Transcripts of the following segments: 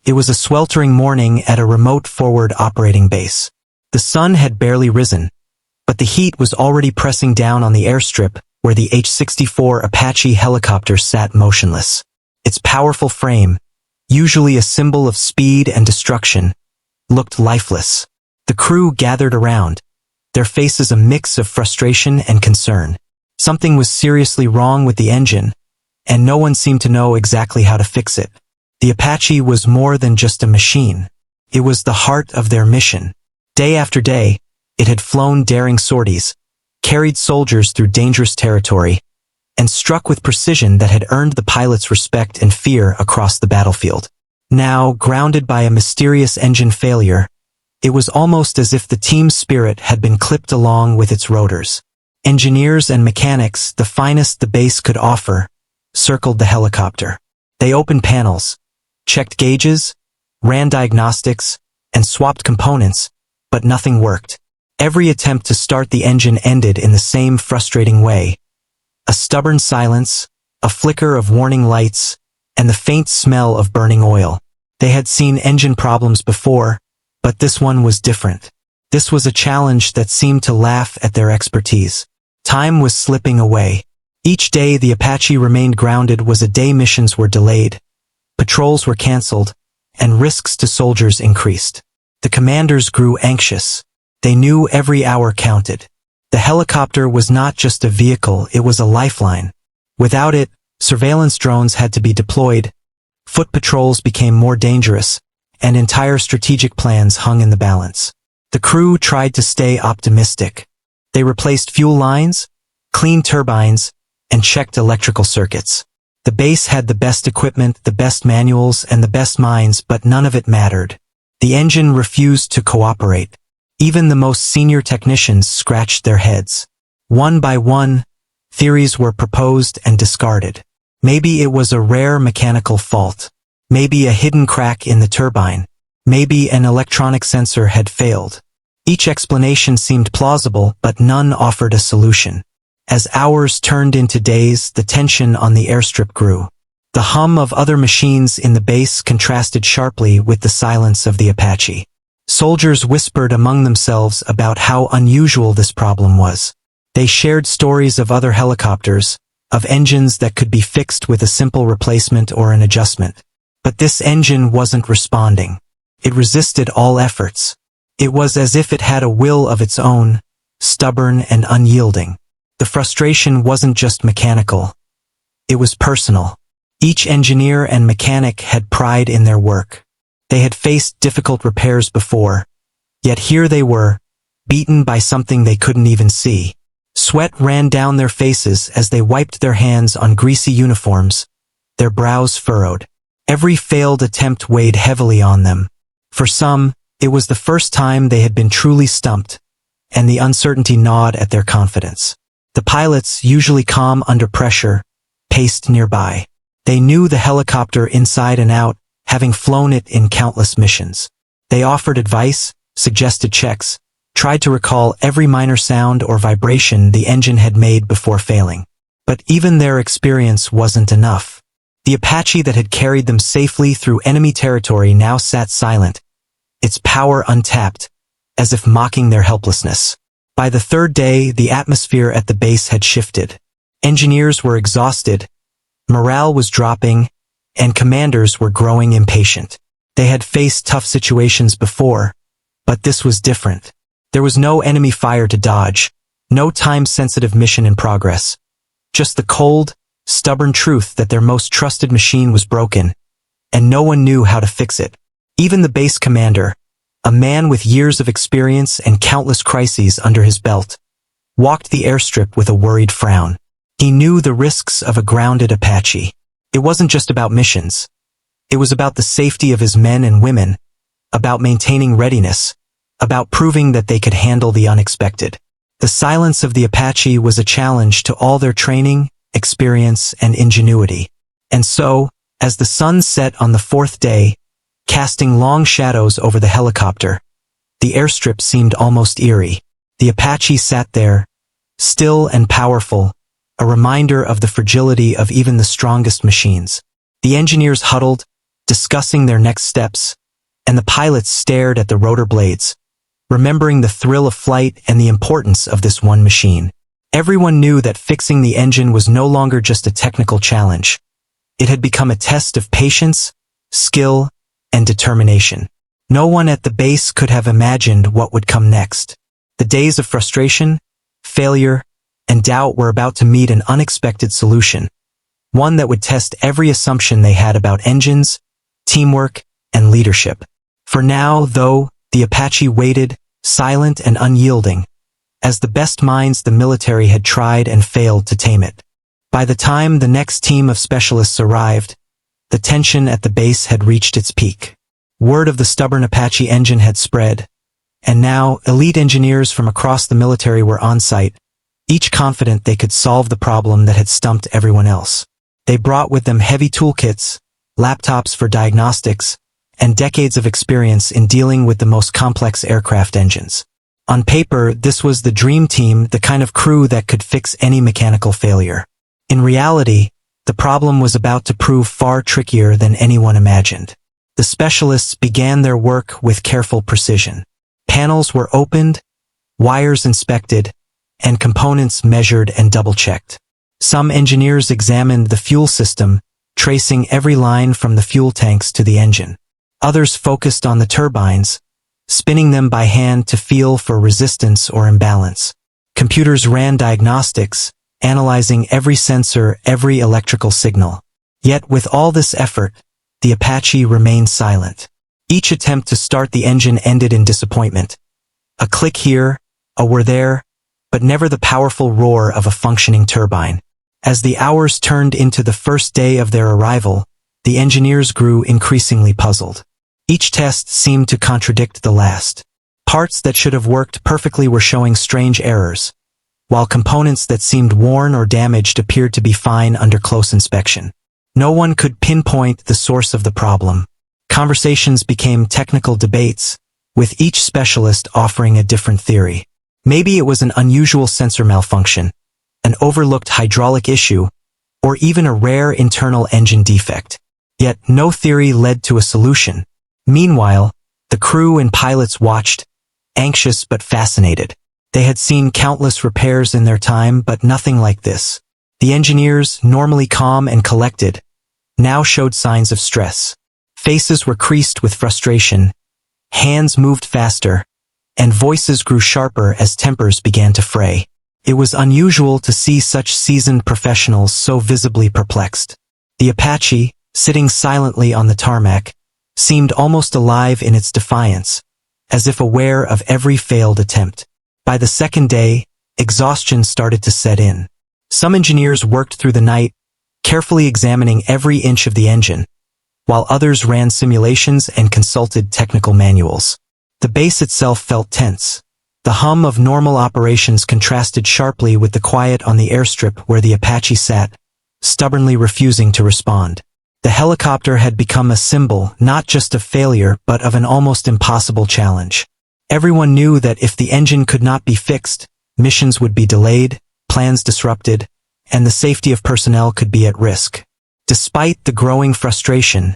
It was a sweltering morning at a remote forward operating base. The sun had barely risen, but the heat was already pressing down on the airstrip where the AH-64 Apache helicopter sat motionless. Its powerful frame, usually a symbol of speed and destruction, looked lifeless. The crew gathered around, their faces a mix of frustration and concern. Something was seriously wrong with the engine, and no one seemed to know exactly how to fix it. The Apache was more than just a machine. It was the heart of their mission. Day after day, it had flown daring sorties, carried soldiers through dangerous territory, and struck with precision that had earned the pilots' respect and fear across the battlefield. Now, grounded by a mysterious engine failure, it was almost as if the team's spirit had been clipped along with its rotors. Engineers and mechanics, the finest the base could offer, circled the helicopter. They opened panels, checked gauges, ran diagnostics, and swapped components, but nothing worked. Every attempt to start the engine ended in the same frustrating way. A stubborn silence, a flicker of warning lights, and the faint smell of burning oil. They had seen engine problems before, but this one was different. This was a challenge that seemed to laugh at their expertise. Time was slipping away. Each day the Apache remained grounded was a day missions were delayed, patrols were canceled, and risks to soldiers increased. The commanders grew anxious. They knew every hour counted. The helicopter was not just a vehicle, it was a lifeline. Without it, surveillance drones had to be deployed, foot patrols became more dangerous, and entire strategic plans hung in the balance. The crew tried to stay optimistic. They replaced fuel lines, cleaned turbines, and checked electrical circuits. The base had the best equipment, the best manuals, and the best minds, but none of it mattered. The engine refused to cooperate. Even the most senior technicians scratched their heads. One by one, theories were proposed and discarded. Maybe it was a rare mechanical fault. Maybe a hidden crack in the turbine. Maybe an electronic sensor had failed. Each explanation seemed plausible, but none offered a solution. As hours turned into days, the tension on the airstrip grew. The hum of other machines in the base contrasted sharply with the silence of the Apache. Soldiers whispered among themselves about how unusual this problem was. They shared stories of other helicopters, of engines that could be fixed with a simple replacement or an adjustment. But this engine wasn't responding. It resisted all efforts. It was as if it had a will of its own, stubborn and unyielding. The frustration wasn't just mechanical. It was personal. Each engineer and mechanic had pride in their work. They had faced difficult repairs before, yet here they were, beaten by something they couldn't even see. Sweat ran down their faces as they wiped their hands on greasy uniforms, their brows furrowed. Every failed attempt weighed heavily on them. For some, it was the first time they had been truly stumped, and the uncertainty gnawed at their confidence. The pilots, usually calm under pressure, paced nearby. They knew the helicopter inside and out, having flown it in countless missions. They offered advice, suggested checks, tried to recall every minor sound or vibration the engine had made before failing. But even their experience wasn't enough. The Apache that had carried them safely through enemy territory now sat silent, its power untapped, as if mocking their helplessness. By the third day, the atmosphere at the base had shifted. Engineers were exhausted, morale was dropping, and commanders were growing impatient. They had faced tough situations before, but this was different. There was no enemy fire to dodge, no time-sensitive mission in progress. Just the cold, stubborn truth that their most trusted machine was broken, and no one knew how to fix it. Even the base commander, a man with years of experience and countless crises under his belt, walked the airstrip with a worried frown. He knew the risks of a grounded Apache. It wasn't just about missions. It was about the safety of his men and women, about maintaining readiness, about proving that they could handle the unexpected. The silence of the Apache was a challenge to all their training, experience, and ingenuity. And so, as the sun set on the fourth day, casting long shadows over the helicopter, the airstrip seemed almost eerie. The Apache sat there, still and powerful, a reminder of the fragility of even the strongest machines. The engineers huddled, discussing their next steps, and the pilots stared at the rotor blades, remembering the thrill of flight and the importance of this one machine. Everyone knew that fixing the engine was no longer just a technical challenge. It had become a test of patience, skill, and determination. No one at the base could have imagined what would come next. The days of frustration, failure, and doubt were about to meet an unexpected solution, one that would test every assumption they had about engines, teamwork, and leadership. For now, though, the Apache waited, silent and unyielding, as the best minds the military had tried and failed to tame it. By the time the next team of specialists arrived, the tension at the base had reached its peak. Word of the stubborn Apache engine had spread, and now elite engineers from across the military were on site, each confident they could solve the problem that had stumped everyone else. They brought with them heavy toolkits, laptops for diagnostics, and decades of experience in dealing with the most complex aircraft engines. On paper, this was the dream team, the kind of crew that could fix any mechanical failure. In reality, the problem was about to prove far trickier than anyone imagined. The specialists began their work with careful precision. Panels were opened, wires inspected, and components measured and double-checked. Some engineers examined the fuel system, tracing every line from the fuel tanks to the engine. Others focused on the turbines, spinning them by hand to feel for resistance or imbalance. Computers ran diagnostics, analyzing every sensor, every electrical signal. Yet with all this effort, the Apache remained silent. Each attempt to start the engine ended in disappointment. A click here, a whir there, but never the powerful roar of a functioning turbine. As the hours turned into the first day of their arrival, the engineers grew increasingly puzzled. Each test seemed to contradict the last. Parts that should have worked perfectly were showing strange errors, while components that seemed worn or damaged appeared to be fine under close inspection. No one could pinpoint the source of the problem. Conversations became technical debates, with each specialist offering a different theory. Maybe it was an unusual sensor malfunction, an overlooked hydraulic issue, or even a rare internal engine defect. Yet no theory led to a solution. Meanwhile, the crew and pilots watched, anxious but fascinated. They had seen countless repairs in their time, but nothing like this. The engineers, normally calm and collected, now showed signs of stress. Faces were creased with frustration, hands moved faster, and voices grew sharper as tempers began to fray. It was unusual to see such seasoned professionals so visibly perplexed. The Apache, sitting silently on the tarmac, seemed almost alive in its defiance, as if aware of every failed attempt. By the second day, exhaustion started to set in. Some engineers worked through the night, carefully examining every inch of the engine, while others ran simulations and consulted technical manuals. The base itself felt tense. The hum of normal operations contrasted sharply with the quiet on the airstrip where the Apache sat, stubbornly refusing to respond. The helicopter had become a symbol not just of failure but of an almost impossible challenge. Everyone knew that if the engine could not be fixed, missions would be delayed, plans disrupted, and the safety of personnel could be at risk. Despite the growing frustration,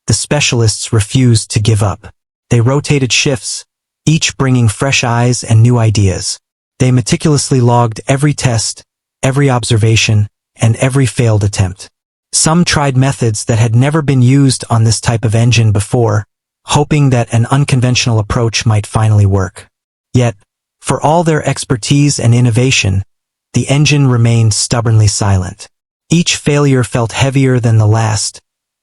the specialists refused to give up. They rotated shifts, each bringing fresh eyes and new ideas. They meticulously logged every test, every observation, and every failed attempt. Some tried methods that had never been used on this type of engine before, hoping that an unconventional approach might finally work. Yet, for all their expertise and innovation, the engine remained stubbornly silent. Each failure felt heavier than the last,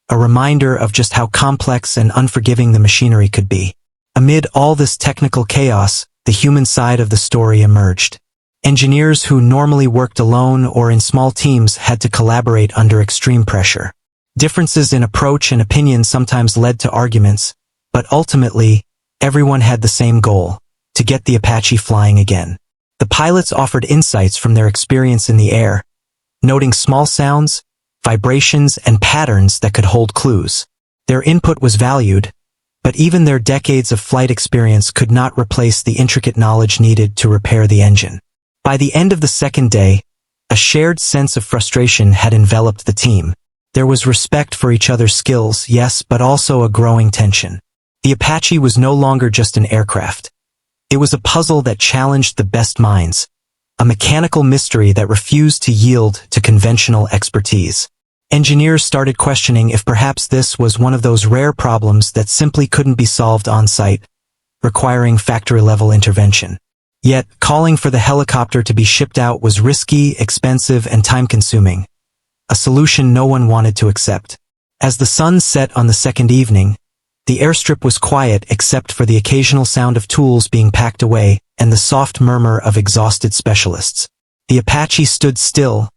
a reminder of just how complex and unforgiving the machinery could be. Amid all this technical chaos, the human side of the story emerged. Engineers who normally worked alone or in small teams had to collaborate under extreme pressure. Differences in approach and opinion sometimes led to arguments, but ultimately, everyone had the same goal: to get the Apache flying again. The pilots offered insights from their experience in the air, noting small sounds, vibrations, and patterns that could hold clues. Their input was valued, but even their decades of flight experience could not replace the intricate knowledge needed to repair the engine. By the end of the second day, a shared sense of frustration had enveloped the team. There was respect for each other's skills, yes, but also a growing tension. The Apache was no longer just an aircraft. It was a puzzle that challenged the best minds, a mechanical mystery that refused to yield to conventional expertise. Engineers started questioning if perhaps this was one of those rare problems that simply couldn't be solved on-site, requiring factory-level intervention. Yet, calling for the helicopter to be shipped out was risky, expensive, and time-consuming, a solution no one wanted to accept. As the sun set on the second evening, the airstrip was quiet except for the occasional sound of tools being packed away and the soft murmur of exhausted specialists. The Apache stood still,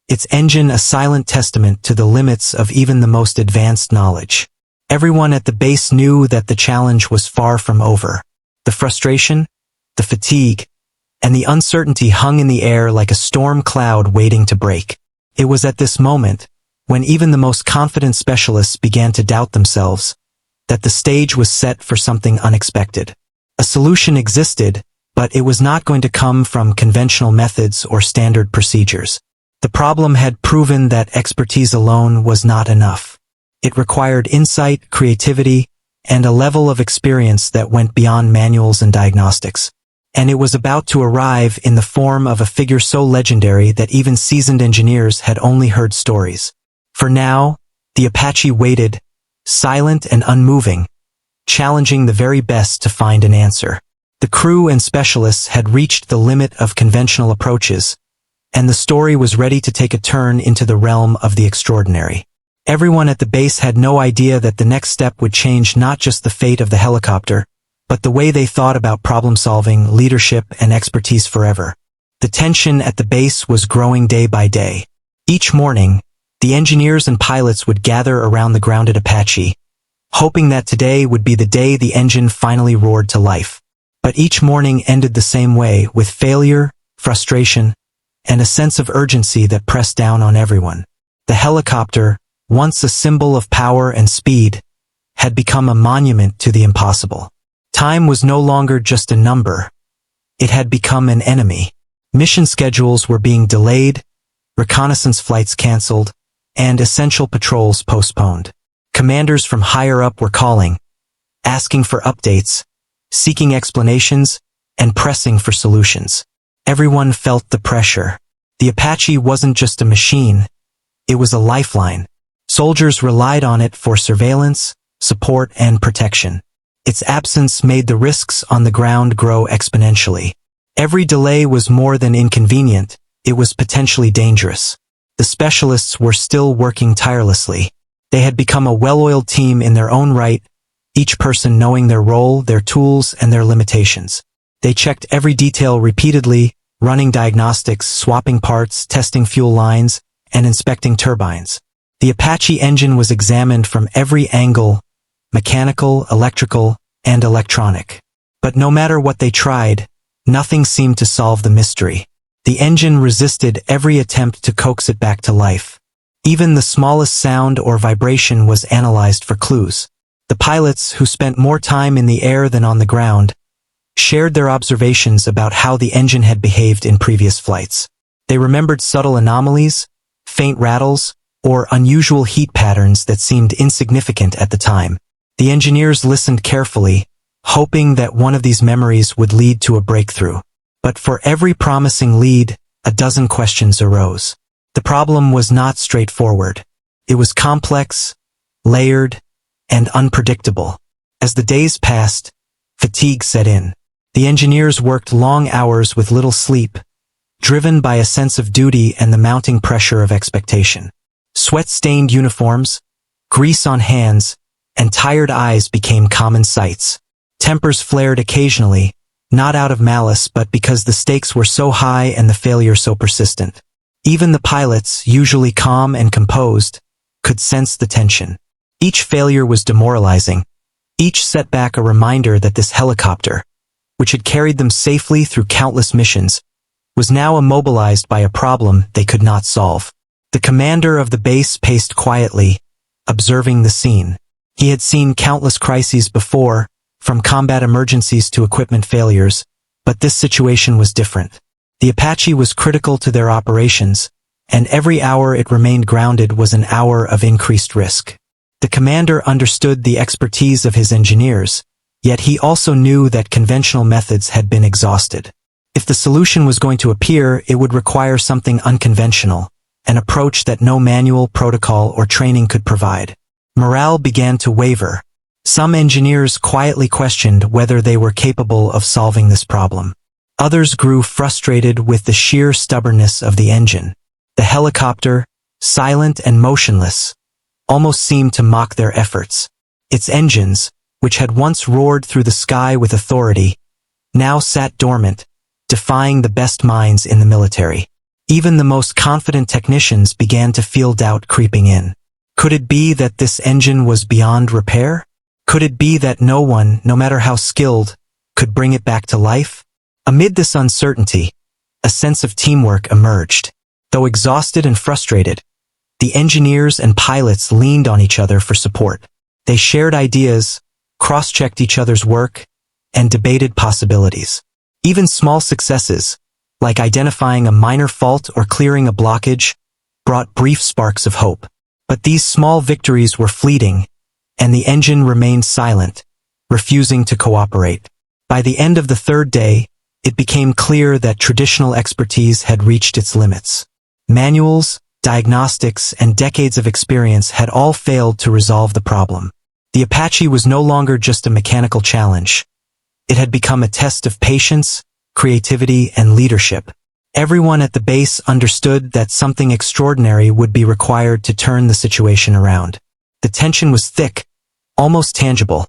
its engine a silent testament to the limits of even the most advanced knowledge. Everyone at the base knew that the challenge was far from over. The frustration, the fatigue, and the uncertainty hung in the air like a storm cloud waiting to break. It was at this moment, when even the most confident specialists began to doubt themselves, that the stage was set for something unexpected. A solution existed, but it was not going to come from conventional methods or standard procedures. The problem had proven that expertise alone was not enough. It required insight, creativity, and a level of experience that went beyond manuals and diagnostics. And it was about to arrive in the form of a figure so legendary that even seasoned engineers had only heard stories. For now, the Apache waited, silent and unmoving, challenging the very best to find an answer. The crew and specialists had reached the limit of conventional approaches, and the story was ready to take a turn into the realm of the extraordinary. Everyone at the base had no idea that the next step would change not just the fate of the helicopter, but the way they thought about problem-solving, leadership, and expertise forever. The tension at the base was growing day by day. Each morning, the engineers and pilots would gather around the grounded Apache, hoping that today would be the day the engine finally roared to life. But each morning ended the same way, with failure, frustration, and a sense of urgency that pressed down on everyone. The helicopter, once a symbol of power and speed, had become a monument to the impossible. Time was no longer just a number. It had become an enemy. Mission schedules were being delayed, reconnaissance flights canceled, and essential patrols postponed. Commanders from higher up were calling, asking for updates, seeking explanations, and pressing for solutions. Everyone felt the pressure. The Apache wasn't just a machine, it was a lifeline. Soldiers relied on it for surveillance, support, and protection. Its absence made the risks on the ground grow exponentially. Every delay was more than inconvenient, it was potentially dangerous. The specialists were still working tirelessly. They had become a well-oiled team in their own right, each person knowing their role, their tools, and their limitations. They checked every detail repeatedly, running diagnostics, swapping parts, testing fuel lines, and inspecting turbines. The Apache engine was examined from every angle, mechanical, electrical, and electronic. But no matter what they tried, nothing seemed to solve the mystery. The engine resisted every attempt to coax it back to life. Even the smallest sound or vibration was analyzed for clues. The pilots, who spent more time in the air than on the ground, shared their observations about how the engine had behaved in previous flights. They remembered subtle anomalies, faint rattles, or unusual heat patterns that seemed insignificant at the time. The engineers listened carefully, hoping that one of these memories would lead to a breakthrough. But for every promising lead, a dozen questions arose. The problem was not straightforward. It was complex, layered, and unpredictable. As the days passed, fatigue set in. The engineers worked long hours with little sleep, driven by a sense of duty and the mounting pressure of expectation. Sweat-stained uniforms, grease on hands, and tired eyes became common sights. Tempers flared occasionally, not out of malice but because the stakes were so high and the failure so persistent. Even the pilots, usually calm and composed, could sense the tension. Each failure was demoralizing, each setback a reminder that this helicopter, which had carried them safely through countless missions, was now immobilized by a problem they could not solve. The commander of the base paced quietly, observing the scene. He had seen countless crises before, from combat emergencies to equipment failures, but this situation was different. The Apache was critical to their operations, and every hour it remained grounded was an hour of increased risk. The commander understood the expertise of his engineers, yet he also knew that conventional methods had been exhausted. If the solution was going to appear, it would require something unconventional, an approach that no manual, protocol, or training could provide. Morale began to waver. Some engineers quietly questioned whether they were capable of solving this problem. Others grew frustrated with the sheer stubbornness of the engine. The helicopter, silent and motionless, almost seemed to mock their efforts. Its engines, which had once roared through the sky with authority, now sat dormant, defying the best minds in the military. Even the most confident technicians began to feel doubt creeping in. Could it be that this engine was beyond repair? Could it be that no one, no matter how skilled, could bring it back to life? Amid this uncertainty, a sense of teamwork emerged. Though exhausted and frustrated, the engineers and pilots leaned on each other for support. They shared ideas, cross-checked each other's work, and debated possibilities. Even small successes, like identifying a minor fault or clearing a blockage, brought brief sparks of hope. But these small victories were fleeting, and the engine remained silent, refusing to cooperate. By the end of the third day, it became clear that traditional expertise had reached its limits. Manuals, diagnostics, and decades of experience had all failed to resolve the problem. The Apache was no longer just a mechanical challenge. It had become a test of patience, creativity, and leadership. Everyone at the base understood that something extraordinary would be required to turn the situation around. The tension was thick, almost tangible,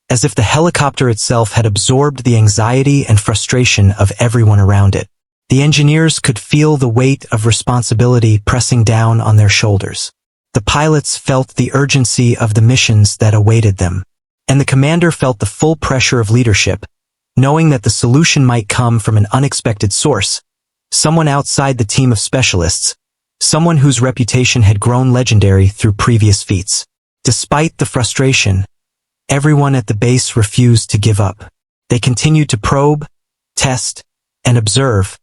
as if the helicopter itself had absorbed the anxiety and frustration of everyone around it. The engineers could feel the weight of responsibility pressing down on their shoulders. The pilots felt the urgency of the missions that awaited them. And the commander felt the full pressure of leadership, knowing that the solution might come from an unexpected source, someone outside the team of specialists, someone whose reputation had grown legendary through previous feats. Despite the frustration, everyone at the base refused to give up. They continued to probe, test, and observe,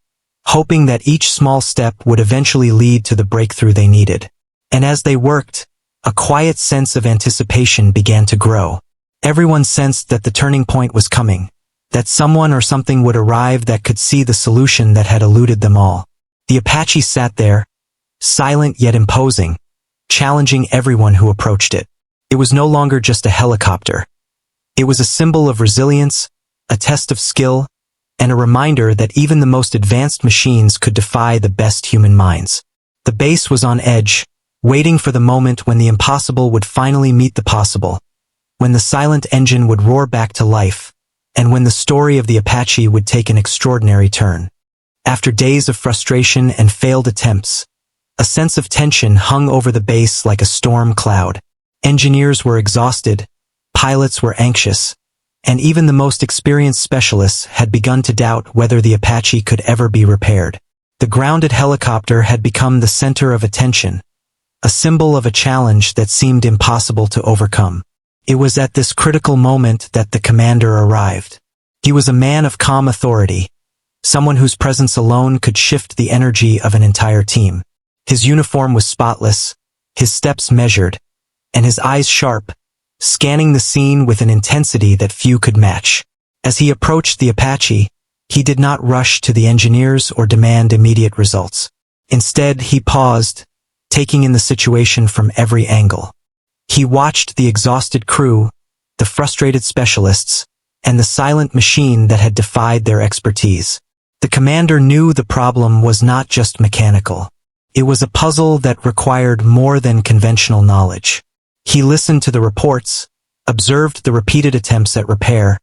hoping that each small step would eventually lead to the breakthrough they needed. And as they worked, a quiet sense of anticipation began to grow. Everyone sensed that the turning point was coming, that someone or something would arrive that could see the solution that had eluded them all. The Apache sat there, silent yet imposing, challenging everyone who approached it. It was no longer just a helicopter. It was a symbol of resilience, a test of skill, and a reminder that even the most advanced machines could defy the best human minds. The base was on edge, waiting for the moment when the impossible would finally meet the possible, when the silent engine would roar back to life, and when the story of the Apache would take an extraordinary turn. After days of frustration and failed attempts, a sense of tension hung over the base like a storm cloud. Engineers were exhausted, pilots were anxious, and even the most experienced specialists had begun to doubt whether the Apache could ever be repaired. The grounded helicopter had become the center of attention, a symbol of a challenge that seemed impossible to overcome. It was at this critical moment that the commander arrived. He was a man of calm authority, someone whose presence alone could shift the energy of an entire team. His uniform was spotless, his steps measured, and his eyes sharp, scanning the scene with an intensity that few could match. As he approached the Apache, he did not rush to the engineers or demand immediate results. Instead, he paused, taking in the situation from every angle. He watched the exhausted crew, the frustrated specialists, and the silent machine that had defied their expertise. The commander knew the problem was not just mechanical. It was a puzzle that required more than conventional knowledge. He listened to the reports, observed the repeated attempts at repair,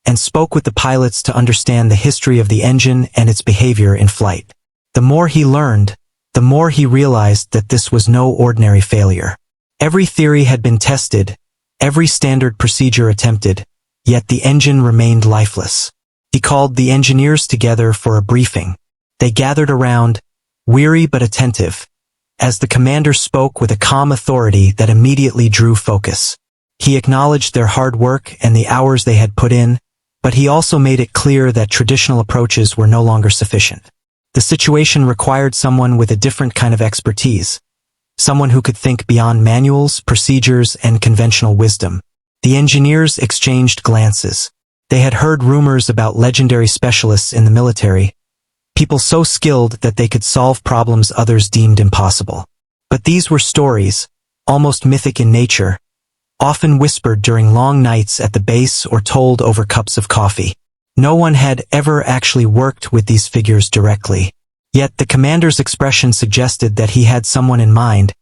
and spoke with the pilots to understand the history of the engine and its behavior in flight. The more he learned, the more he realized that this was no ordinary failure. Every theory had been tested, every standard procedure attempted, yet the engine remained lifeless. He called the engineers together for a briefing. They gathered around, weary but attentive, as the commander spoke with a calm authority that immediately drew focus. He acknowledged their hard work and the hours they had put in, but he also made it clear that traditional approaches were no longer sufficient. The situation required someone with a different kind of expertise, someone who could think beyond manuals, procedures, and conventional wisdom. The engineers exchanged glances. They had heard rumors about legendary specialists in the military, people so skilled that they could solve problems others deemed impossible. But these were stories, almost mythic in nature, often whispered during long nights at the base or told over cups of coffee. No one had ever actually worked with these figures directly. Yet the commander's expression suggested that he had someone in mind,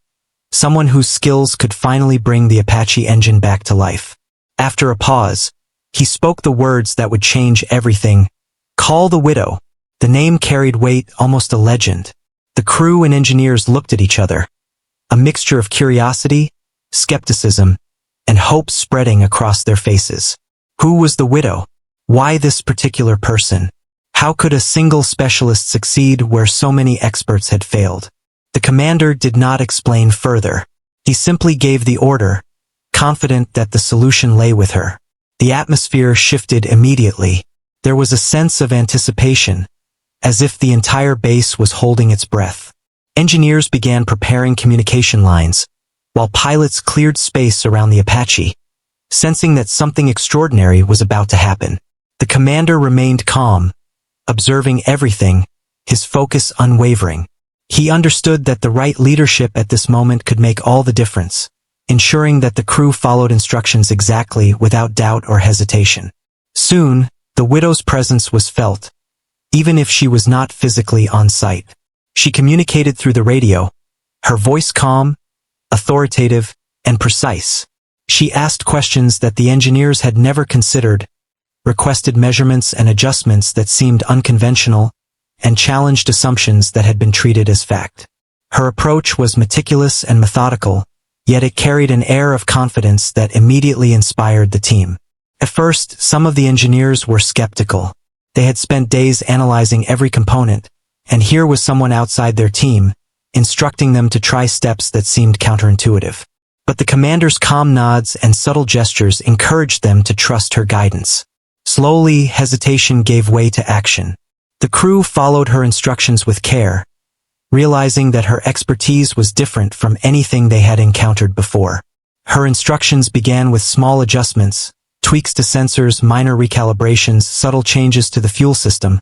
someone whose skills could finally bring the Apache engine back to life. After a pause, he spoke the words that would change everything. "Call the widow." The name carried weight, almost a legend. The crew and engineers looked at each other, a mixture of curiosity, skepticism, and hope spreading across their faces. Who was the widow? Why this particular person? How could a single specialist succeed where so many experts had failed? The commander did not explain further. He simply gave the order, confident that the solution lay with her. The atmosphere shifted immediately. There was a sense of anticipation, as if the entire base was holding its breath. Engineers began preparing communication lines, while pilots cleared space around the Apache, sensing that something extraordinary was about to happen. The commander remained calm, observing everything, his focus unwavering. He understood that the right leadership at this moment could make all the difference, ensuring that the crew followed instructions exactly without doubt or hesitation. Soon, the widow's presence was felt, even if she was not physically on site. She communicated through the radio, her voice calm, authoritative, and precise. She asked questions that the engineers had never considered, requested measurements and adjustments that seemed unconventional, and challenged assumptions that had been treated as fact. Her approach was meticulous and methodical, yet it carried an air of confidence that immediately inspired the team. At first, some of the engineers were skeptical. They had spent days analyzing every component, and here was someone outside their team, instructing them to try steps that seemed counterintuitive. But the commander's calm nods and subtle gestures encouraged them to trust her guidance. Slowly, hesitation gave way to action. The crew followed her instructions with care, realizing that her expertise was different from anything they had encountered before. Her instructions began with small adjustments, tweaks to sensors, minor recalibrations, subtle changes to the fuel system,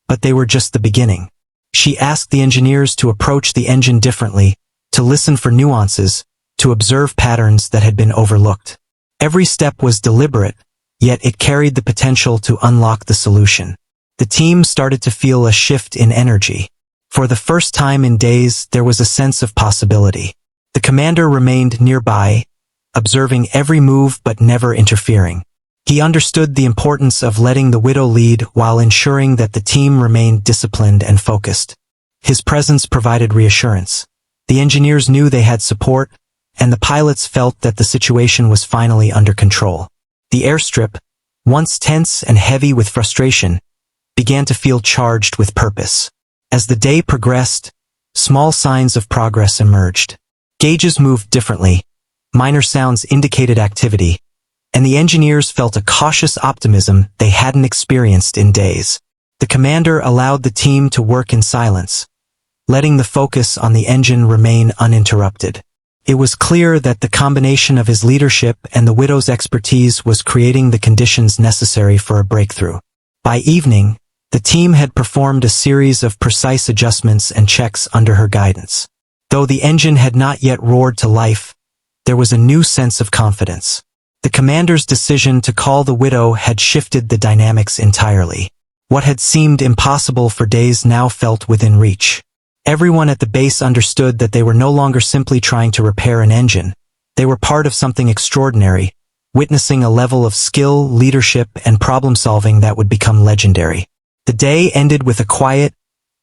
but they were just the beginning. She asked the engineers to approach the engine differently, to listen for nuances, to observe patterns that had been overlooked. Every step was deliberate, yet it carried the potential to unlock the solution. The team started to feel a shift in energy. For the first time in days, there was a sense of possibility. The commander remained nearby, observing every move but never interfering. He understood the importance of letting the widow lead while ensuring that the team remained disciplined and focused. His presence provided reassurance. The engineers knew they had support, and the pilots felt that the situation was finally under control. The airstrip, once tense and heavy with frustration, began to feel charged with purpose. As the day progressed, small signs of progress emerged. Gauges moved differently, minor sounds indicated activity, and the engineers felt a cautious optimism they hadn't experienced in days. The commander allowed the team to work in silence, letting the focus on the engine remain uninterrupted. It was clear that the combination of his leadership and the widow's expertise was creating the conditions necessary for a breakthrough. By evening, the team had performed a series of precise adjustments and checks under her guidance. Though the engine had not yet roared to life, there was a new sense of confidence. The commander's decision to call the widow had shifted the dynamics entirely. What had seemed impossible for days now felt within reach. Everyone at the base understood that they were no longer simply trying to repair an engine. They were part of something extraordinary, witnessing a level of skill, leadership, and problem-solving that would become legendary. The day ended with a quiet,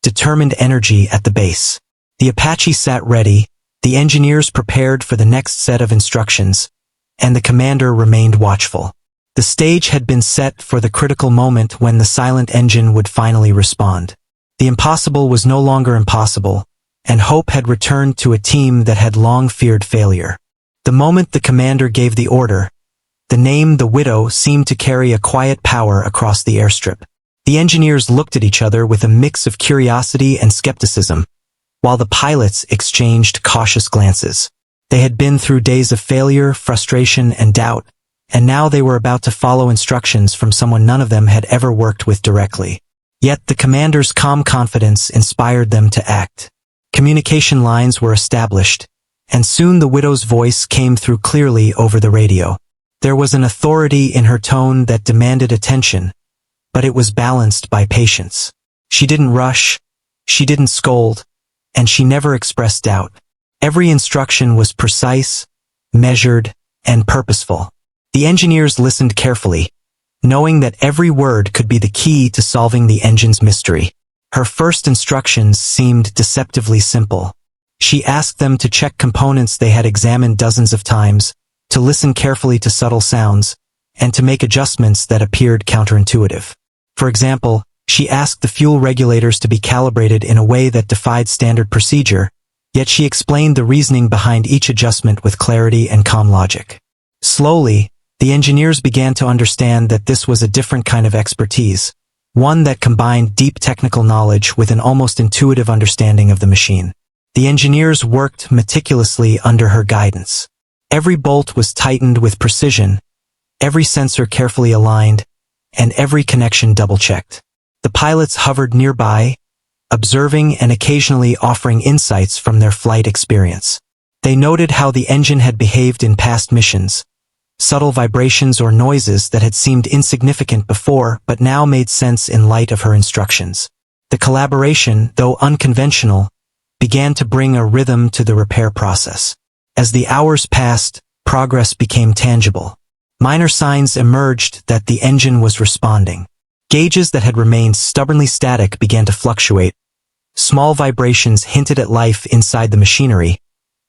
determined energy at the base. The Apache sat ready, the engineers prepared for the next set of instructions, and the commander remained watchful. The stage had been set for the critical moment when the silent engine would finally respond. The impossible was no longer impossible, and hope had returned to a team that had long feared failure. The moment the commander gave the order, the name "the widow" seemed to carry a quiet power across the airstrip. The engineers looked at each other with a mix of curiosity and skepticism, while the pilots exchanged cautious glances. They had been through days of failure, frustration, and doubt, and now they were about to follow instructions from someone none of them had ever worked with directly. Yet the commander's calm confidence inspired them to act. Communication lines were established, and soon the widow's voice came through clearly over the radio. There was an authority in her tone that demanded attention, but it was balanced by patience. She didn't rush, she didn't scold, and she never expressed doubt. Every instruction was precise, measured, and purposeful. The engineers listened carefully, knowing that every word could be the key to solving the engine's mystery. Her first instructions seemed deceptively simple. She asked them to check components they had examined dozens of times, to listen carefully to subtle sounds, and to make adjustments that appeared counterintuitive. For example, she asked the fuel regulators to be calibrated in a way that defied standard procedure, yet she explained the reasoning behind each adjustment with clarity and calm logic. Slowly, the engineers began to understand that this was a different kind of expertise, one that combined deep technical knowledge with an almost intuitive understanding of the machine. The engineers worked meticulously under her guidance. Every bolt was tightened with precision, every sensor carefully aligned, and every connection double-checked. The pilots hovered nearby, observing and occasionally offering insights from their flight experience. They noted how the engine had behaved in past missions, subtle vibrations or noises that had seemed insignificant before but now made sense in light of her instructions. The collaboration, though unconventional, began to bring a rhythm to the repair process. As the hours passed, progress became tangible. Minor signs emerged that the engine was responding. Gauges that had remained stubbornly static began to fluctuate. Small vibrations hinted at life inside the machinery,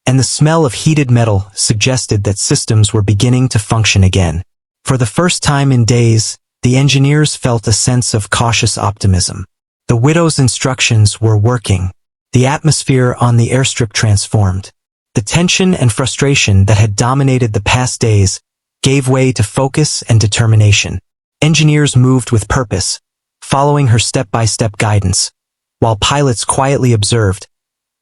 and the smell of heated metal suggested that systems were beginning to function again. For the first time in days, the engineers felt a sense of cautious optimism. The widow's instructions were working. The atmosphere on the airstrip transformed. The tension and frustration that had dominated the past days gave way to focus and determination. Engineers moved with purpose, following her step-by-step guidance, while pilots quietly observed,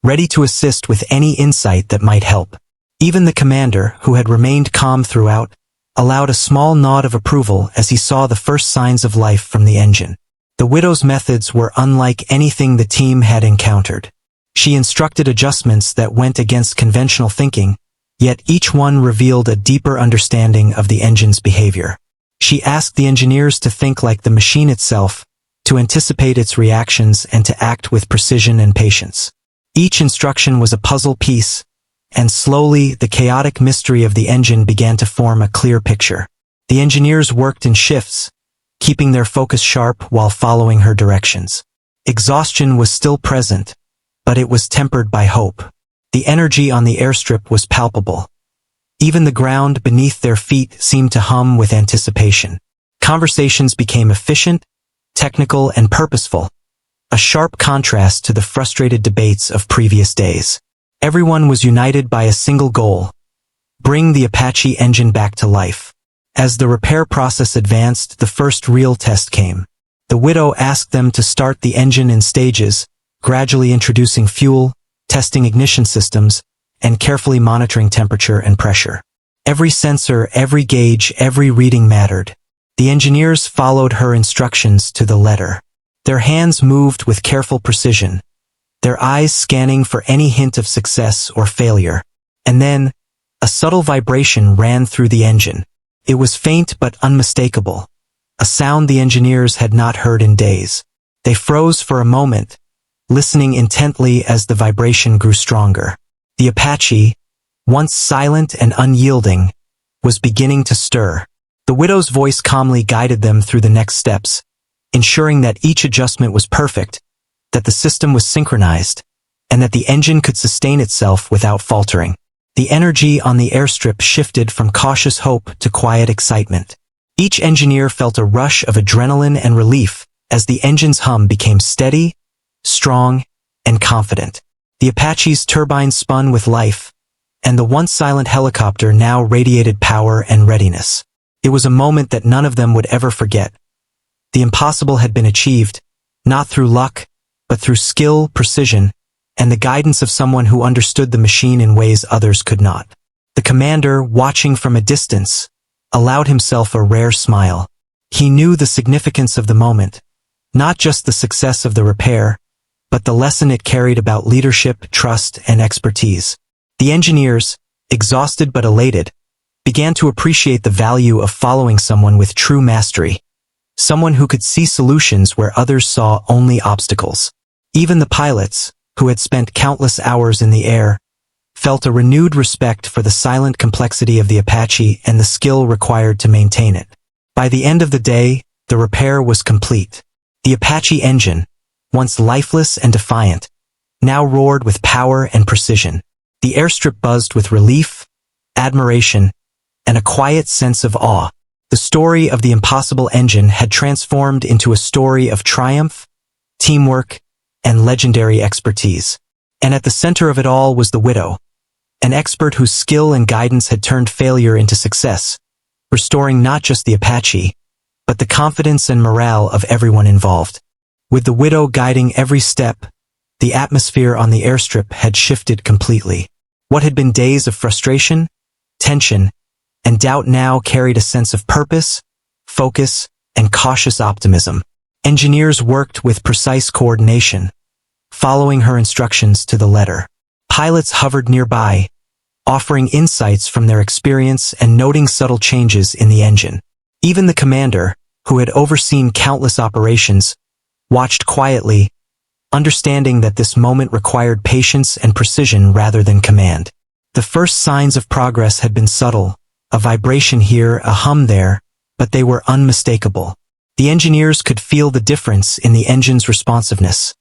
ready to assist with any insight that might help. Even the commander, who had remained calm throughout, allowed a small nod of approval as he saw the first signs of life from the engine. The widow's methods were unlike anything the team had encountered. She instructed adjustments that went against conventional thinking, yet each one revealed a deeper understanding of the engine's behavior. She asked the engineers to think like the machine itself, to anticipate its reactions and to act with precision and patience. Each instruction was a puzzle piece, and slowly the chaotic mystery of the engine began to form a clear picture. The engineers worked in shifts, keeping their focus sharp while following her directions. Exhaustion was still present, but it was tempered by hope. The energy on the airstrip was palpable. Even the ground beneath their feet seemed to hum with anticipation. Conversations became efficient, technical, and purposeful, a sharp contrast to the frustrated debates of previous days. Everyone was united by a single goal: bring the Apache engine back to life. As the repair process advanced, the first real test came. The widow asked them to start the engine in stages, gradually introducing fuel, testing ignition systems, and carefully monitoring temperature and pressure. Every sensor, every gauge, every reading mattered. The engineers followed her instructions to the letter. Their hands moved with careful precision, their eyes scanning for any hint of success or failure. And then, a subtle vibration ran through the engine. It was faint but unmistakable, a sound the engineers had not heard in days. They froze for a moment, listening intently as the vibration grew stronger. The Apache, once silent and unyielding, was beginning to stir. The widow's voice calmly guided them through the next steps, ensuring that each adjustment was perfect, that the system was synchronized, and that the engine could sustain itself without faltering. The energy on the airstrip shifted from cautious hope to quiet excitement. Each engineer felt a rush of adrenaline and relief as the engine's hum became steady, strong, and confident. The Apache's turbines spun with life, and the once silent helicopter now radiated power and readiness. It was a moment that none of them would ever forget, The impossible had been achieved, not through luck, but through skill, precision, and the guidance of someone who understood the machine in ways others could not. The commander, watching from a distance, allowed himself a rare smile. He knew the significance of the moment, not just the success of the repair, but the lesson it carried about leadership, trust, and expertise. The engineers, exhausted but elated, began to appreciate the value of following someone with true mastery, someone who could see solutions where others saw only obstacles. Even the pilots, who had spent countless hours in the air, felt a renewed respect for the silent complexity of the Apache and the skill required to maintain it. By the end of the day, the repair was complete. The Apache engine, once lifeless and defiant, now roared with power and precision. The airstrip buzzed with relief, admiration, and a quiet sense of awe. The story of the impossible engine had transformed into a story of triumph, teamwork, and legendary expertise. And at the center of it all was the widow, an expert whose skill and guidance had turned failure into success, restoring not just the Apache, but the confidence and morale of everyone involved. With the widow guiding every step, the atmosphere on the airstrip had shifted completely. What had been days of frustration, tension, and doubt now carried a sense of purpose, focus, and cautious optimism. Engineers worked with precise coordination, following her instructions to the letter. Pilots hovered nearby, offering insights from their experience and noting subtle changes in the engine. Even the commander, who had overseen countless operations, watched quietly, understanding that this moment required patience and precision rather than command. The first signs of progress had been subtle, a vibration here, a hum there, but they were unmistakable. The engineers could feel the difference in the engine's responsiveness,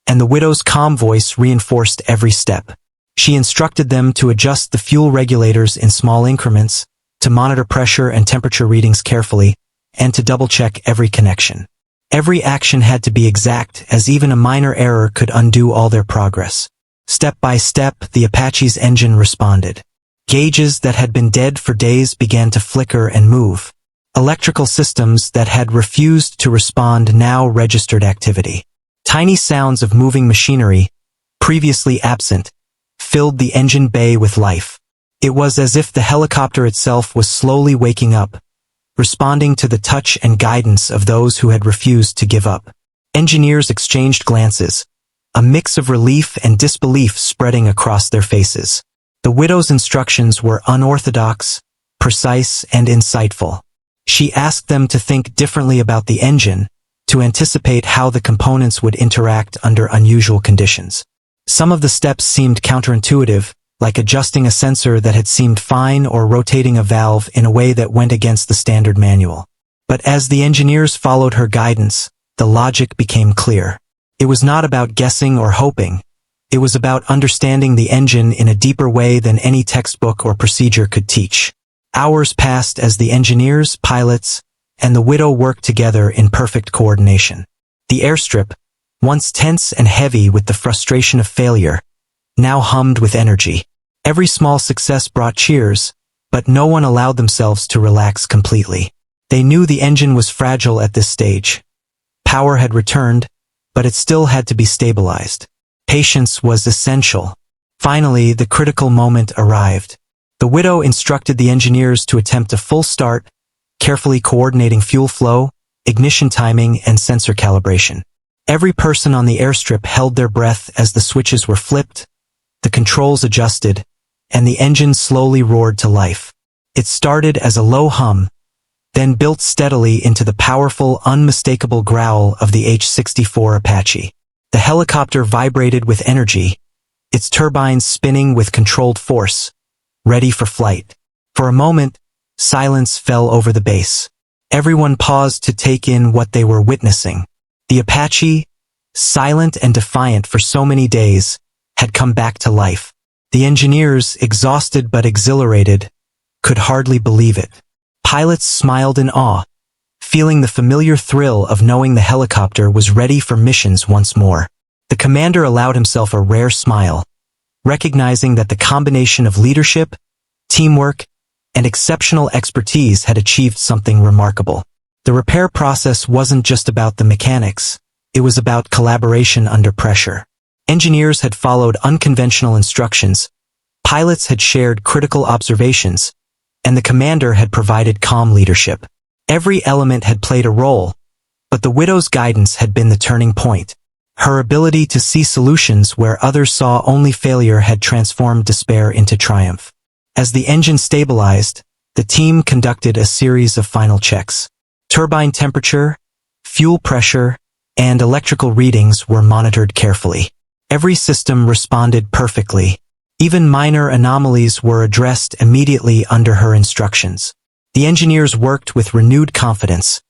and the widow's calm voice reinforced every step. She instructed them to adjust the fuel regulators in small increments, to monitor pressure and temperature readings carefully, and to double-check every connection. Every action had to be exact, as even a minor error could undo all their progress. Step by step, the Apache's engine responded. Gauges that had been dead for days began to flicker and move. Electrical systems that had refused to respond now registered activity. Tiny sounds of moving machinery, previously absent, filled the engine bay with life. It was as if the helicopter itself was slowly waking up, responding to the touch and guidance of those who had refused to give up. Engineers exchanged glances, a mix of relief and disbelief spreading across their faces. The widow's instructions were unorthodox, precise, and insightful. She asked them to think differently about the engine, to anticipate how the components would interact under unusual conditions. Some of the steps seemed counterintuitive, like adjusting a sensor that had seemed fine or rotating a valve in a way that went against the standard manual. But as the engineers followed her guidance, the logic became clear. It was not about guessing or hoping. It was about understanding the engine in a deeper way than any textbook or procedure could teach. Hours passed as the engineers, pilots, and the widow worked together in perfect coordination. The airstrip, once tense and heavy with the frustration of failure, now hummed with energy. Every small success brought cheers, but no one allowed themselves to relax completely. They knew the engine was fragile at this stage. Power had returned, but it still had to be stabilized. Patience was essential. Finally, the critical moment arrived. The widow instructed the engineers to attempt a full start, carefully coordinating fuel flow, ignition timing, and sensor calibration. Every person on the airstrip held their breath as the switches were flipped, the controls adjusted, and the engine slowly roared to life. It started as a low hum, then built steadily into the powerful, unmistakable growl of the AH-64 Apache. The helicopter vibrated with energy, its turbines spinning with controlled force, ready for flight. For a moment, silence fell over the base. Everyone paused to take in what they were witnessing. The Apache, silent and defiant for so many days, had come back to life. The engineers, exhausted but exhilarated, could hardly believe it. Pilots smiled in awe, feeling the familiar thrill of knowing the helicopter was ready for missions once more. The commander allowed himself a rare smile, recognizing that the combination of leadership, teamwork, and exceptional expertise had achieved something remarkable. The repair process wasn't just about the mechanics, it was about collaboration under pressure. Engineers had followed unconventional instructions, pilots had shared critical observations, and the commander had provided calm leadership. Every element had played a role, but the widow's guidance had been the turning point. Her ability to see solutions where others saw only failure had transformed despair into triumph. As the engine stabilized, the team conducted a series of final checks. Turbine temperature, fuel pressure, and electrical readings were monitored carefully. Every system responded perfectly. Even minor anomalies were addressed immediately under her instructions. The engineers worked with renewed confidence,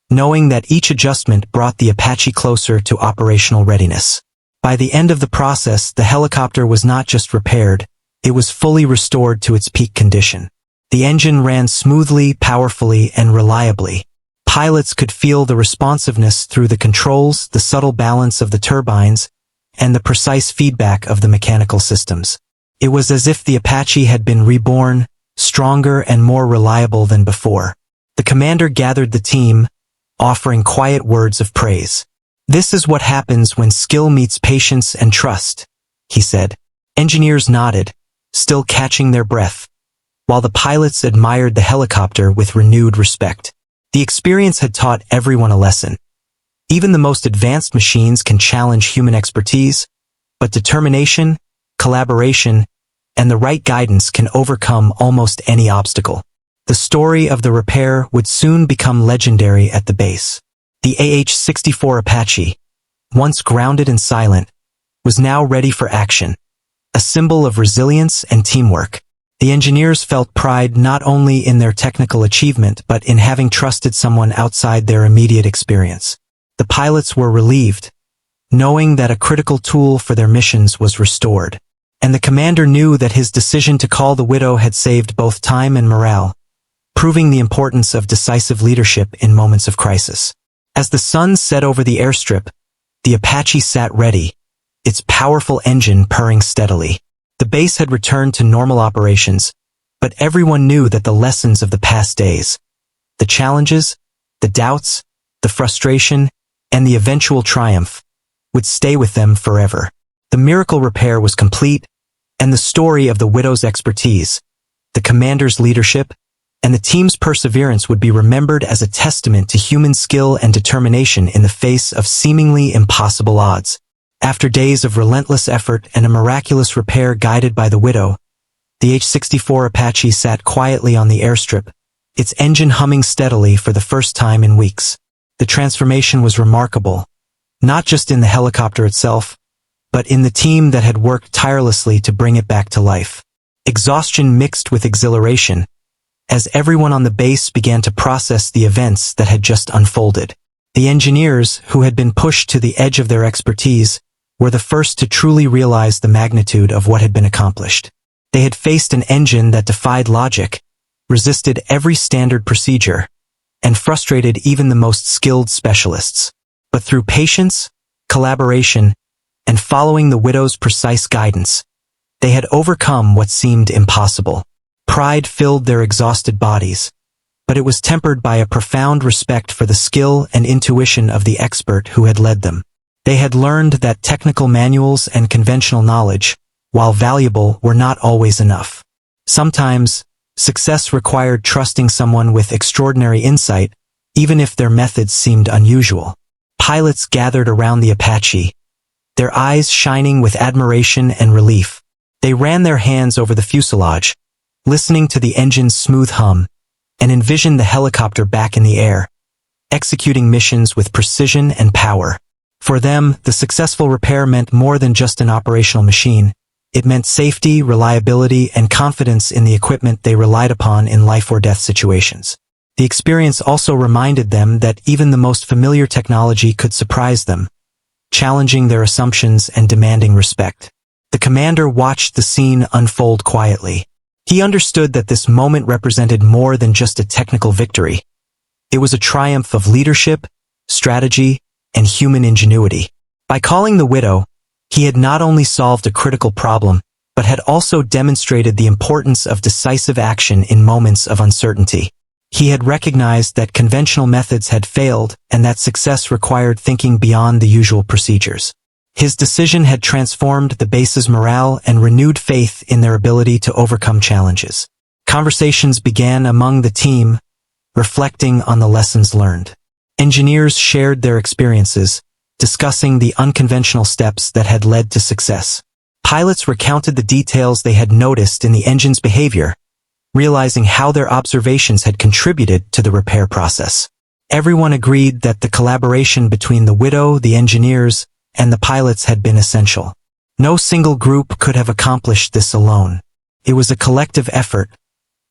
knowing that each adjustment brought the Apache closer to operational readiness. By the end of the process, the helicopter was not just repaired, it was fully restored to its peak condition. The engine ran smoothly, powerfully, and reliably. Pilots could feel the responsiveness through the controls, the subtle balance of the turbines, and the precise feedback of the mechanical systems. It was as if the Apache had been reborn, stronger and more reliable than before. The commander gathered the team, offering quiet words of praise. "This is what happens when skill meets patience and trust," he said. Engineers nodded, still catching their breath, while the pilots admired the helicopter with renewed respect. The experience had taught everyone a lesson. Even the most advanced machines can challenge human expertise, but determination, collaboration, and the right guidance can overcome almost any obstacle. The story of the repair would soon become legendary at the base. The AH-64 Apache, once grounded and silent, was now ready for action, a symbol of resilience and teamwork. The engineers felt pride not only in their technical achievement but in having trusted someone outside their immediate experience. The pilots were relieved, knowing that a critical tool for their missions was restored. And the commander knew that his decision to call the widow had saved both time and morale, proving the importance of decisive leadership in moments of crisis. As the sun set over the airstrip, the Apache sat ready, its powerful engine purring steadily. The base had returned to normal operations, but everyone knew that the lessons of the past days, the challenges, the doubts, the frustration, and the eventual triumph, would stay with them forever. The miracle repair was complete, and the story of the widow's expertise, the commander's leadership, and the team's perseverance would be remembered as a testament to human skill and determination in the face of seemingly impossible odds. After days of relentless effort and a miraculous repair guided by the widow, the AH-64 Apache sat quietly on the airstrip, its engine humming steadily for the first time in weeks. The transformation was remarkable, not just in the helicopter itself, but in the team that had worked tirelessly to bring it back to life. Exhaustion mixed with exhilaration, as everyone on the base began to process the events that had just unfolded. The engineers, who had been pushed to the edge of their expertise, were the first to truly realize the magnitude of what had been accomplished. They had faced an engine that defied logic, resisted every standard procedure, and frustrated even the most skilled specialists. But through patience, collaboration, and following the widow's precise guidance, they had overcome what seemed impossible. Pride filled their exhausted bodies, but it was tempered by a profound respect for the skill and intuition of the expert who had led them. They had learned that technical manuals and conventional knowledge, while valuable, were not always enough. Sometimes, success required trusting someone with extraordinary insight, even if their methods seemed unusual. Pilots gathered around the Apache, their eyes shining with admiration and relief. They ran their hands over the fuselage, listening to the engine's smooth hum, and envisioned the helicopter back in the air, executing missions with precision and power. For them, the successful repair meant more than just an operational machine. It meant safety, reliability, and confidence in the equipment they relied upon in life-or-death situations. The experience also reminded them that even the most familiar technology could surprise them, challenging their assumptions and demanding respect. The commander watched the scene unfold quietly. He understood that this moment represented more than just a technical victory. It was a triumph of leadership, strategy, and human ingenuity. By calling the widow, he had not only solved a critical problem, but had also demonstrated the importance of decisive action in moments of uncertainty. He had recognized that conventional methods had failed and that success required thinking beyond the usual procedures. His decision had transformed the base's morale and renewed faith in their ability to overcome challenges. Conversations began among the team, reflecting on the lessons learned. Engineers shared their experiences, discussing the unconventional steps that had led to success. Pilots recounted the details they had noticed in the engine's behavior, realizing how their observations had contributed to the repair process. Everyone agreed that the collaboration between the Widow, the engineers, and the pilots had been essential. No single group could have accomplished this alone. It was a collective effort,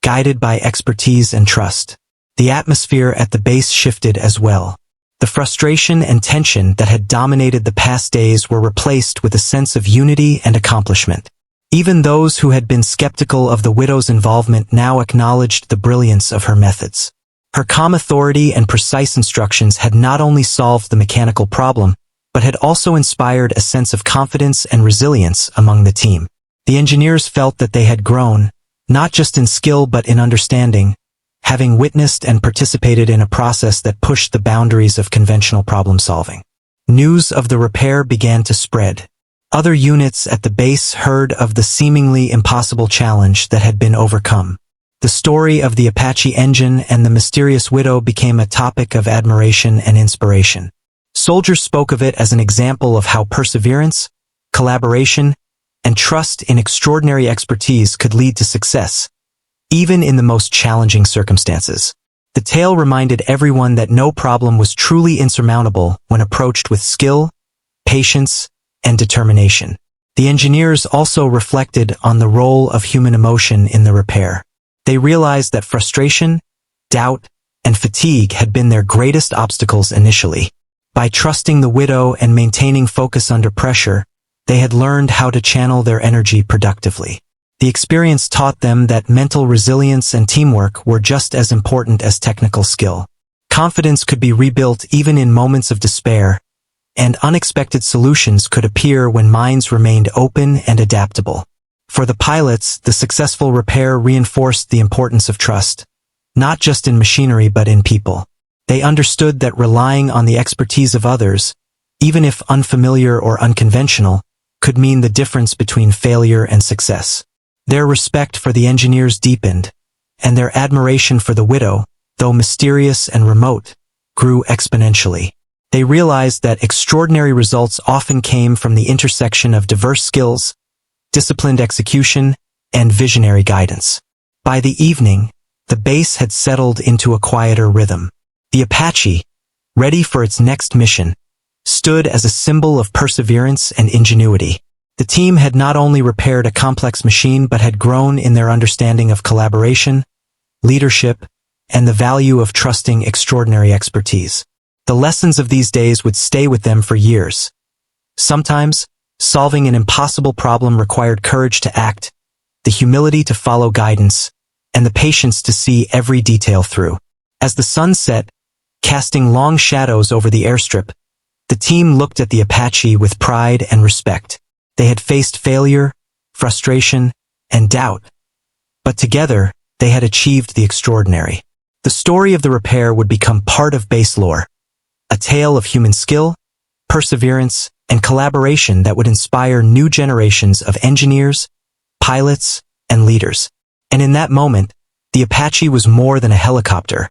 guided by expertise and trust. The atmosphere at the base shifted as well. The frustration and tension that had dominated the past days were replaced with a sense of unity and accomplishment. Even those who had been skeptical of the Widow's involvement now acknowledged the brilliance of her methods. Her calm authority and precise instructions had not only solved the mechanical problem, but had also inspired a sense of confidence and resilience among the team. The engineers felt that they had grown, not just in skill but in understanding, having witnessed and participated in a process that pushed the boundaries of conventional problem solving. News of the repair began to spread. Other units at the base heard of the seemingly impossible challenge that had been overcome. The story of the Apache engine and the mysterious Widow became a topic of admiration and inspiration. Soldiers spoke of it as an example of how perseverance, collaboration, and trust in extraordinary expertise could lead to success, even in the most challenging circumstances. The tale reminded everyone that no problem was truly insurmountable when approached with skill, patience, and determination. The engineers also reflected on the role of human emotion in the repair. They realized that frustration, doubt, and fatigue had been their greatest obstacles initially. By trusting the Widow and maintaining focus under pressure, they had learned how to channel their energy productively. The experience taught them that mental resilience and teamwork were just as important as technical skill. Confidence could be rebuilt even in moments of despair, and unexpected solutions could appear when minds remained open and adaptable. For the pilots, the successful repair reinforced the importance of trust, not just in machinery but in people. They understood that relying on the expertise of others, even if unfamiliar or unconventional, could mean the difference between failure and success. Their respect for the engineers deepened, and their admiration for the Widow, though mysterious and remote, grew exponentially. They realized that extraordinary results often came from the intersection of diverse skills, disciplined execution, and visionary guidance. By the evening, the base had settled into a quieter rhythm. The Apache, ready for its next mission, stood as a symbol of perseverance and ingenuity. The team had not only repaired a complex machine but had grown in their understanding of collaboration, leadership, and the value of trusting extraordinary expertise. The lessons of these days would stay with them for years. Sometimes, solving an impossible problem required courage to act, the humility to follow guidance, and the patience to see every detail through. As the sun set, casting long shadows over the airstrip, the team looked at the Apache with pride and respect. They had faced failure, frustration, and doubt, but together, they had achieved the extraordinary. The story of the repair would become part of base lore, a tale of human skill, perseverance, and collaboration that would inspire new generations of engineers, pilots, and leaders. And in that moment, the Apache was more than a helicopter.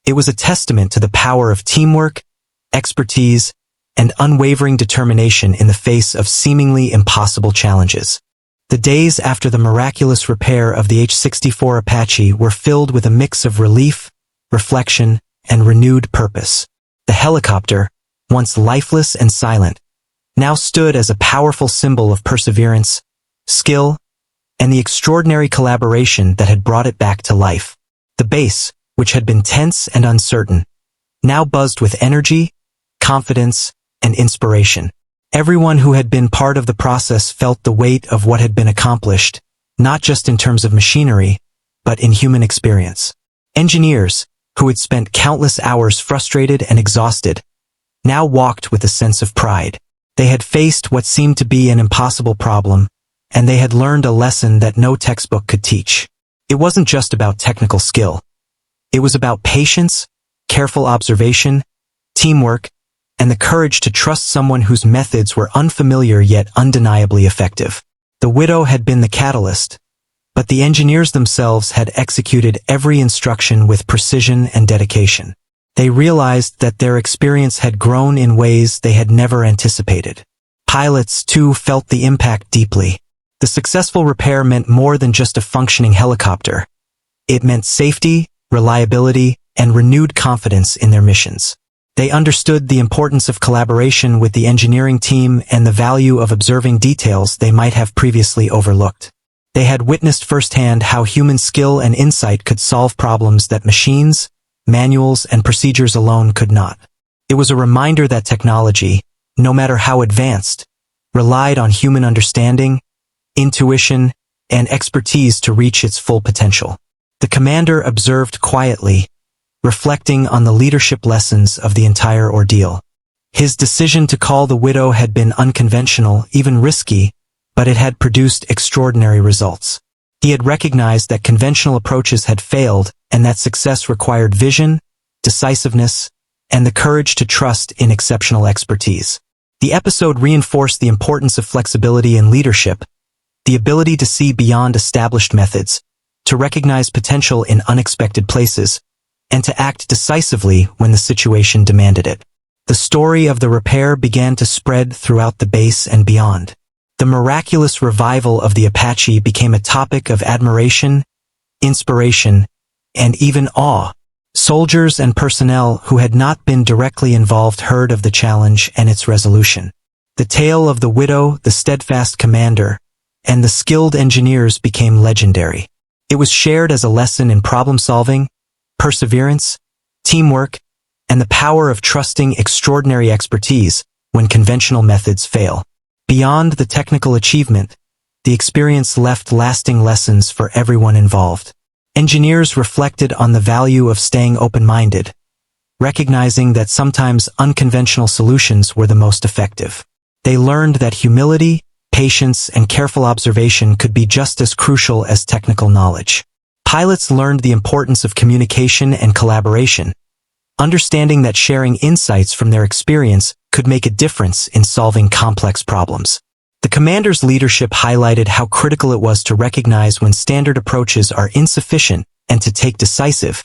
It was a testament to the power of teamwork, expertise, and unwavering determination in the face of seemingly impossible challenges. The days after the miraculous repair of the AH-64 Apache were filled with a mix of relief, reflection, and renewed purpose. The helicopter, once lifeless and silent, now stood as a powerful symbol of perseverance, skill, and the extraordinary collaboration that had brought it back to life. The base, which had been tense and uncertain, now buzzed with energy, confidence, and inspiration. Everyone who had been part of the process felt the weight of what had been accomplished, not just in terms of machinery, but in human experience. Engineers, who had spent countless hours frustrated and exhausted, now walked with a sense of pride. They had faced what seemed to be an impossible problem, and they had learned a lesson that no textbook could teach. It wasn't just about technical skill. It was about patience, careful observation, teamwork, and the courage to trust someone whose methods were unfamiliar yet undeniably effective. The widow had been the catalyst, but the engineers themselves had executed every instruction with precision and dedication. They realized that their experience had grown in ways they had never anticipated. Pilots, too, felt the impact deeply. The successful repair meant more than just a functioning helicopter. It meant safety, reliability, and renewed confidence in their missions. They understood the importance of collaboration with the engineering team and the value of observing details they might have previously overlooked. They had witnessed firsthand how human skill and insight could solve problems that machines, manuals, and procedures alone could not. It was a reminder that technology, no matter how advanced, relied on human understanding, intuition, and expertise to reach its full potential. The commander observed quietly, reflecting on the leadership lessons of the entire ordeal. His decision to call the widow had been unconventional, even risky, but it had produced extraordinary results. He had recognized that conventional approaches had failed and that success required vision, decisiveness, and the courage to trust in exceptional expertise. The episode reinforced the importance of flexibility in leadership, the ability to see beyond established methods, to recognize potential in unexpected places, and to act decisively when the situation demanded it. The story of the repair began to spread throughout the base and beyond. The miraculous revival of the Apache became a topic of admiration, inspiration, and even awe. Soldiers and personnel who had not been directly involved heard of the challenge and its resolution. The tale of the widow, the steadfast commander, and the skilled engineers became legendary. It was shared as a lesson in problem-solving, perseverance, teamwork, and the power of trusting extraordinary expertise when conventional methods fail. Beyond the technical achievement, the experience left lasting lessons for everyone involved. Engineers reflected on the value of staying open-minded, recognizing that sometimes unconventional solutions were the most effective. They learned that humility, patience, and careful observation could be just as crucial as technical knowledge. Pilots learned the importance of communication and collaboration, understanding that sharing insights from their experience could make a difference in solving complex problems. The commander's leadership highlighted how critical it was to recognize when standard approaches are insufficient and to take decisive,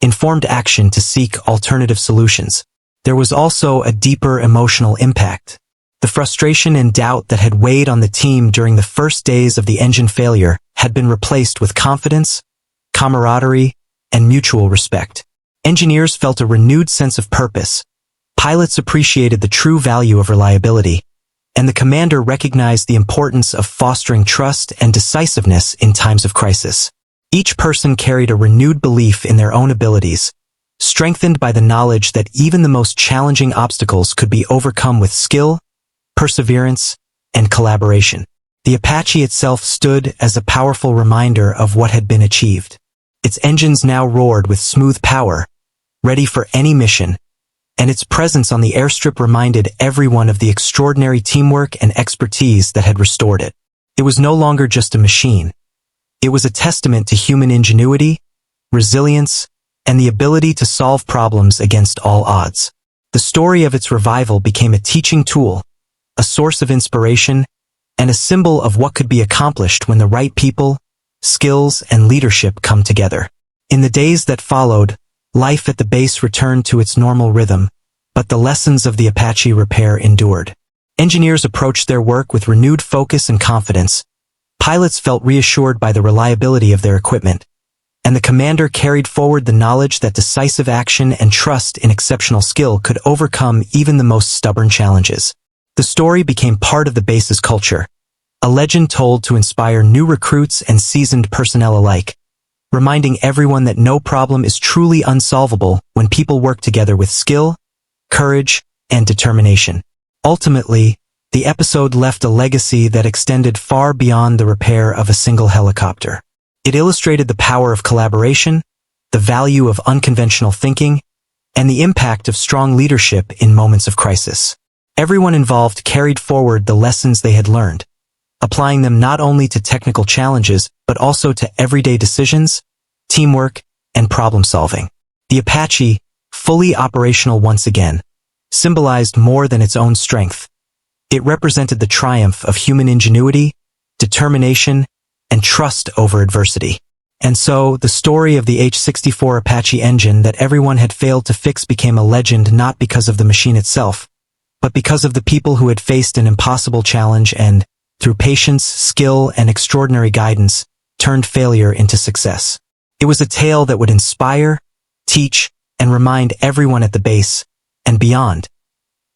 informed action to seek alternative solutions. There was also a deeper emotional impact. The frustration and doubt that had weighed on the team during the first days of the engine failure had been replaced with confidence, camaraderie, and mutual respect. Engineers felt a renewed sense of purpose. Pilots appreciated the true value of reliability, and the commander recognized the importance of fostering trust and decisiveness in times of crisis. Each person carried a renewed belief in their own abilities, strengthened by the knowledge that even the most challenging obstacles could be overcome with skill, perseverance, and collaboration. The Apache itself stood as a powerful reminder of what had been achieved. Its engines now roared with smooth power, ready for any mission, and its presence on the airstrip reminded everyone of the extraordinary teamwork and expertise that had restored it. It was no longer just a machine. It was a testament to human ingenuity, resilience, and the ability to solve problems against all odds. The story of its revival became a teaching tool, a source of inspiration, and a symbol of what could be accomplished when the right people, skills, and leadership come together. In the days that followed, life at the base returned to its normal rhythm, but the lessons of the Apache repair endured. Engineers approached their work with renewed focus and confidence. Pilots felt reassured by the reliability of their equipment, and the commander carried forward the knowledge that decisive action and trust in exceptional skill could overcome even the most stubborn challenges. The story became part of the base's culture, a legend told to inspire new recruits and seasoned personnel alike, reminding everyone that no problem is truly unsolvable when people work together with skill, courage, and determination. Ultimately, the episode left a legacy that extended far beyond the repair of a single helicopter. It illustrated the power of collaboration, the value of unconventional thinking, and the impact of strong leadership in moments of crisis. Everyone involved carried forward the lessons they had learned, applying them not only to technical challenges but also to everyday decisions, teamwork, and problem-solving. The Apache, fully operational once again, symbolized more than its own strength. It represented the triumph of human ingenuity, determination, and trust over adversity. And so, the story of the AH-64 Apache engine that everyone had failed to fix became a legend not because of the machine itself, but because of the people who had faced an impossible challenge and, through patience, skill, and extraordinary guidance, turned failure into success. It was a tale that would inspire, teach, and remind everyone at the base, and beyond,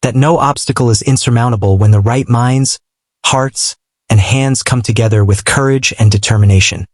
that no obstacle is insurmountable when the right minds, hearts, and hands come together with courage and determination.